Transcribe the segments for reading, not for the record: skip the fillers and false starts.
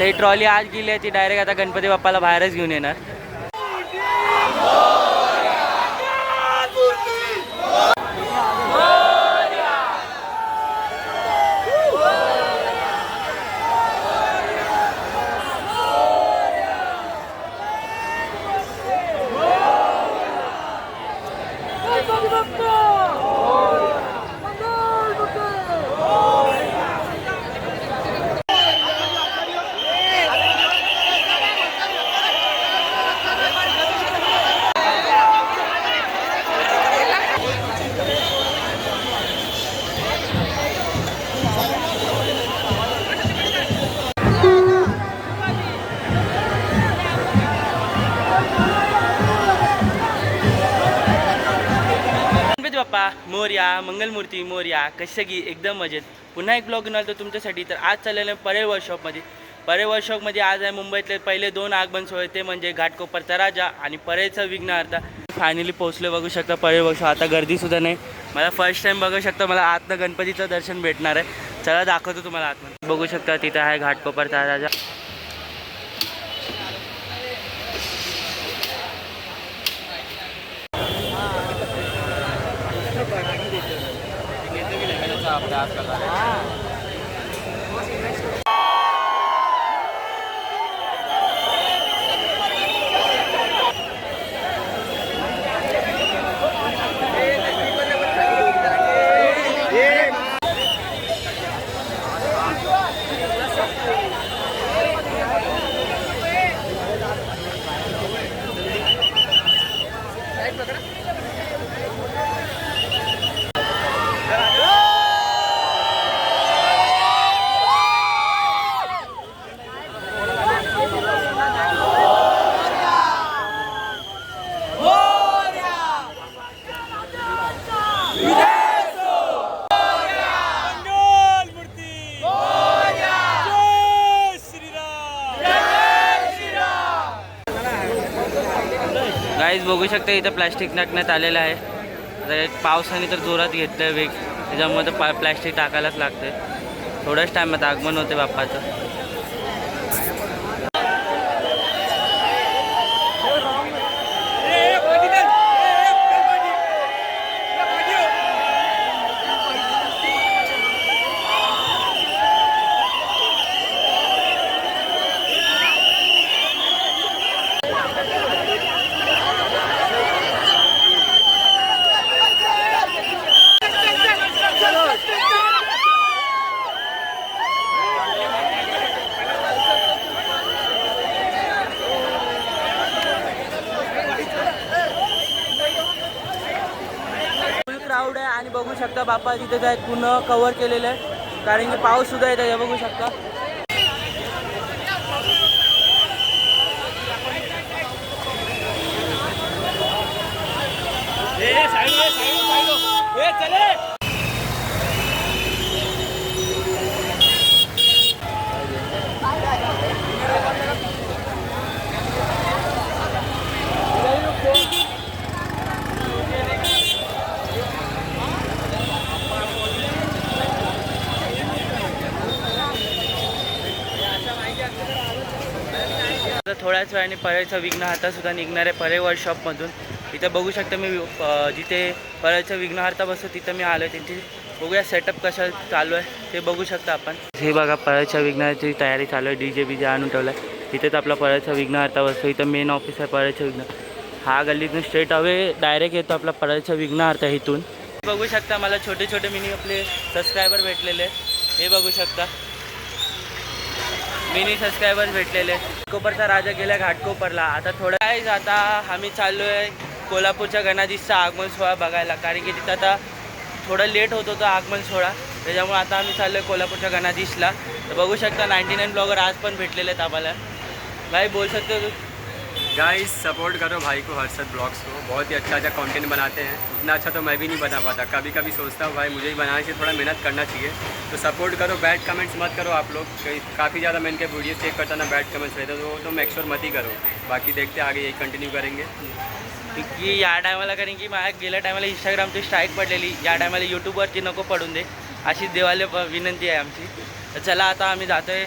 तर ही ट्रॉली आज गेली आहे, ती डायरेक्ट आता गणपती बाप्पाला बाहेरच घेऊन येणार. बाप्पा मोरया, मंगलमूर्ती मोरया. कसे की एकदम मजेत. पुन्हा एक ब्लॉग घेऊन आलो तुमच्यासाठी. तर आज चाललेलं आहे परेल वर्कशॉपमध्ये. परेल वर्कशॉपमध्ये आज आहे मुंबईतले पहिले 2 आगमन सोहळे, ते म्हणजे घाटकोपरचा राजा आणि परेलचा विघ्नहर्ता. फायनली पोहोचलो, बघू शकता परेल वर्कशॉप. आता गर्दीसुद्धा नाही. मला फर्स्ट टाईम बघू शकता, मला आतनं गणपतीचं दर्शन भेटणार आहे. चला दाखवतो तुम्हाला आतमध्ये. बघू शकता तिथं आहे घाटकोपरचा राजा. गाईज बघू शकता इथं प्लॅस्टिक टाकण्यात आलेलं आहे. आता पावसाने तर जोरात घेतलं आहे वेग, त्याच्यामध्ये प्लॅस्टिक टाकायलाच लागते. थोड्याच टायमात आगमन होते बाप्पाचं. क्राऊड आहे आणि बघू शकता बाप्पा तिथे काय पूर्ण कव्हर केलेलं आहे, कारण की पाऊस सुद्धा येत आहे. बघू शकता थोड्याच वेळाने परेलचा विघ्नहर्ता सुद्धा निघणार आहे परेल वर्कशॉपमधून. इथं बघू शकता मी जिथे परेलचा विघ्नहर्ता बसतो तिथं मी आलो आहे. त्यांची बघूया सेटअप कशा चालू आहे ते बघू शकता आपण. हे बघा परेलच्या विघ्नहर्त्याची तयारी चालू आहे. DJ बीजे आणून ठेवला आहे. इथेच आपला परेलचा विघ्नहर्ता बसतो. इथं मेन ऑफिस आहे परेलच्या विघ्न. हा गल्लीतून स्ट्रेट अवे डायरेक्ट येतो आपला परेलचा विघ्नहर्ता इथून. बघू शकता मला छोटे छोटे मिनी आपले सबस्क्रायबर भेटलेले. हे बघू शकता मिनी सबस्क्रायबर भेटलेले. घाटकोपरचा राजा गेला घाटकोपरला. आता थोडं काय आता आम्ही चाललो आहे कोल्हापूरच्या गणाधीशचा आगमन सोहळा बघायला, कारण की तिथं आता थोडं लेट होत होतं आगमन सोहळा, त्याच्यामुळे आता आम्ही चाललो आहे कोल्हापूरच्या गणाधीशला. तर बघू शकता 99 ब्लॉगर आज पण भेटलेले आहेत आम्हाला. भाई बोल सकते हो? गाइस सपोर्ट करो भाई को, हर्षद ब्लॉग्स को. बहुत ही अच्छा कंटेंट बनाते हैं. उतना अच्छा तो मैं भी नहीं बना पाता. कभी कभी सोचता हूँ भाई मुझे ही बनाने से थोड़ा मेहनत करना चाहिए. तो सपोर्ट करो. बैड कमेंट्स मत करो आप लोग. काफ़ी ज़्यादा मैं इनके वीडियो चेक करता ना, बैड कमेंट्स रहते तो मेक श्योर मत ही करो. बाकी देखते आगे यही कंटिन्यू करेंगे. की या टायमाला, कारण की माझ्या गेल्या टायमाला इंस्टाग्रामची स्ट्राईक पडलेली, या टायमाला यूट्यूबवरती नको पडून दे, अशी देवाला विनंती आहे आमची. तर चला आता आम्ही जातो आहे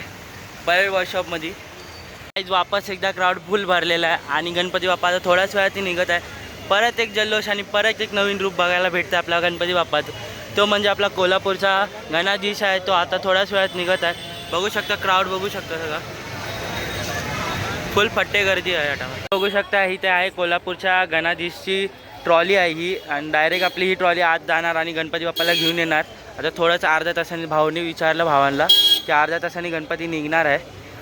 परेड वर्कशॉपमध्ये. वापस एकदा क्राऊड फुल भरलेला आहे आणि गणपती बाप्पा आता थोड्याच वेळात निघत आहे. परत एक जल्लोष आणि परत एक नवीन रूप बघायला भेटतं आपला गणपती बाप्पाचं. तो म्हणजे आपला कोल्हापूरचा गणाधीश आहे. तो आता थोड्याच वेळात निघत आहे. बघू शकता क्राऊड, बघू शकता सगळं फुल फट्टे गर्दी आहे. आता बघू शकता इथे आहे कोल्हापूरच्या गणाधीशची ट्रॉली आहे ही, आणि डायरेक्ट आपली ही ट्रॉली आत जाणार आणि गणपती बाप्पाला घेऊन येणार. आता थोडंसं अर्ध्या तासाने भाऊने विचारलं भावांना की अर्ध्या तासाने गणपती निघणार आहे.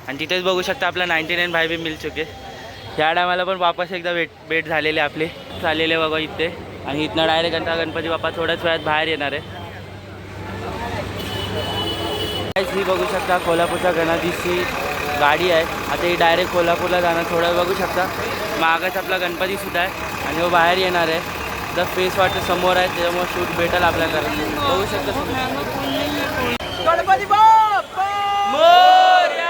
आणि तिथेच बघू शकता आपला 99 भाई बी मिल चुके. ह्या टायमाला पण वापस एकदा भेट झालेले आपले झालेले बघा इथे. आणि इथनं डायरेक्ट आता गणपती बाप्पा थोड्याच वेळात बाहेर येणार आहे. ही बघू शकता कोल्हापूरच्या गणाधीशची गाडी आहे. आता ही डायरेक्ट कोल्हापूरला जाणार. थोडं बघू शकता मागच आपला गणपतीसुद्धा आहे आणि तो बाहेर येणार आहे. तर फेस वाटतं समोर आहे, त्याच्यामुळे शूट भेटेल आपल्याला. बघू शकता गणपती बाप्पा मोरया.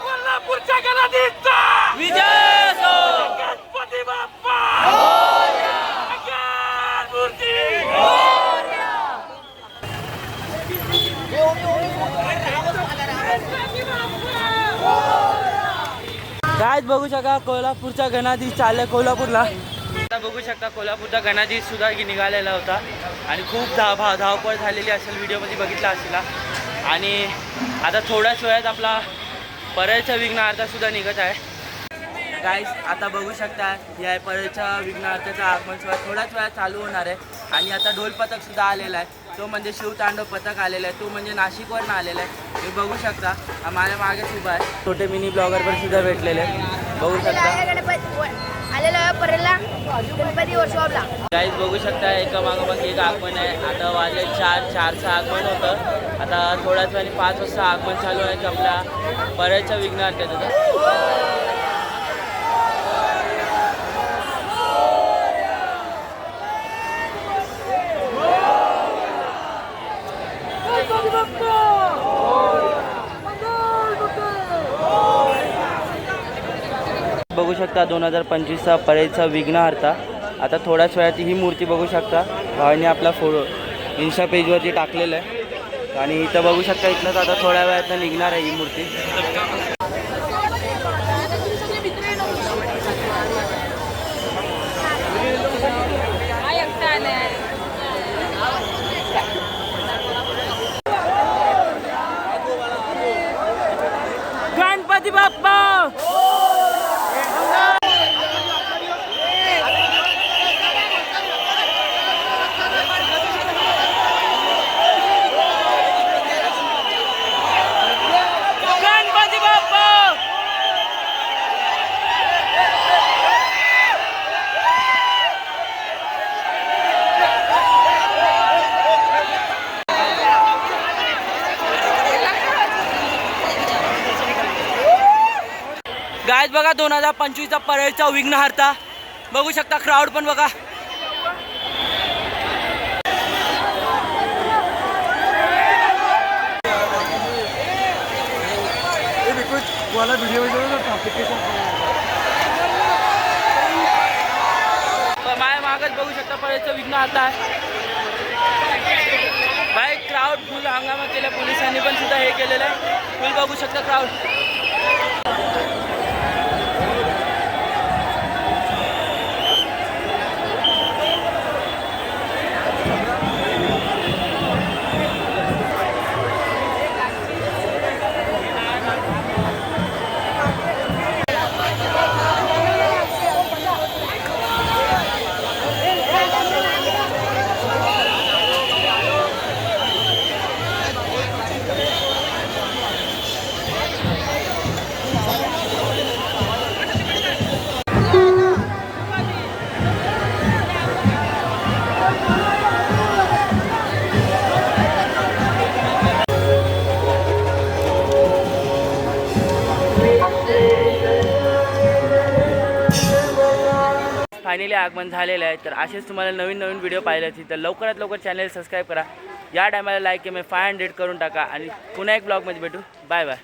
कोल्हापूरच्या गणाधीशचा विजय असो. गणपती बाप्पा काय बघू शकता कोल्हापूरचा गणाधीश चालला कोल्हापूरला. आता बघू शकता कोल्हापूरचा गणाधीश सुद्धा निघालेला होता आणि खूप धावपळ झालेली असेल, व्हिडिओमध्ये बघितला असेल. आणि आता थोड्याच वेळात आपला परळचा विघ्नहर्ता सुद्धा निघत आहे. गाईस आता बघू शकता या परळच्या विघ्नहर्त्याचं आगमन सुद्धा थोड्याच वेळात चालू होणार आहे. आणि आता ढोल पथक सुद्धा आलेला आहे. तो म्हणजे शिवतांडव पथक आलेला आहे. तो म्हणजे नाशिकवरून आलेला आहे. तुम्ही बघू शकता माझ्या मागेच उभा आहे. छोटे मिनी ब्लॉगर पण सुद्धा भेटलेले बघू शकता. गाईस बघू शकता एका मागोमाग एक आगमन आहे. आता वाजले 4:04चं आगमन होतं. आता थोड्याच वेळाने 5 वाजता आगमन चालू आहे आपल्या परळच्या विघ्नहर्त्याचं. बघू शकता 2025चा परळचा विघ्नहर्ता. आता थोड्याच वेळात ही मूर्ती बघू शकता भावाने आपला इन्स्टा पेजवरती टाकलेलं आहे. आणि इथं बघू शकता इथनं आता थोड्या वेळात निघणार आहे ही मूर्ती. गणपती बाप्पा गायज बघा 2025चा परळचा विघ्नहर्ता. बघू शकता क्राऊड पण बघा. माझ्या मागच बघू शकता परळचा विघ्नहर्ता आहे. बाय क्राऊड फुल हंगामा केला. पोलिसांनी पण सुद्धा हे केलेलं आहे. फुल बघू शकता क्राऊड. फायनली आगमन झालेलं आहे. तर असेच तुम्हाला नवीन नवीन व्हिडिओ पाहिजे असतील तर लवकरात लवकर चॅनल सबस्क्राईब करा. या टायमाला लाईक केलं 500 करून टाका. आणि पुन्हा एक ब्लॉगमध्ये भेटू. Bye bye.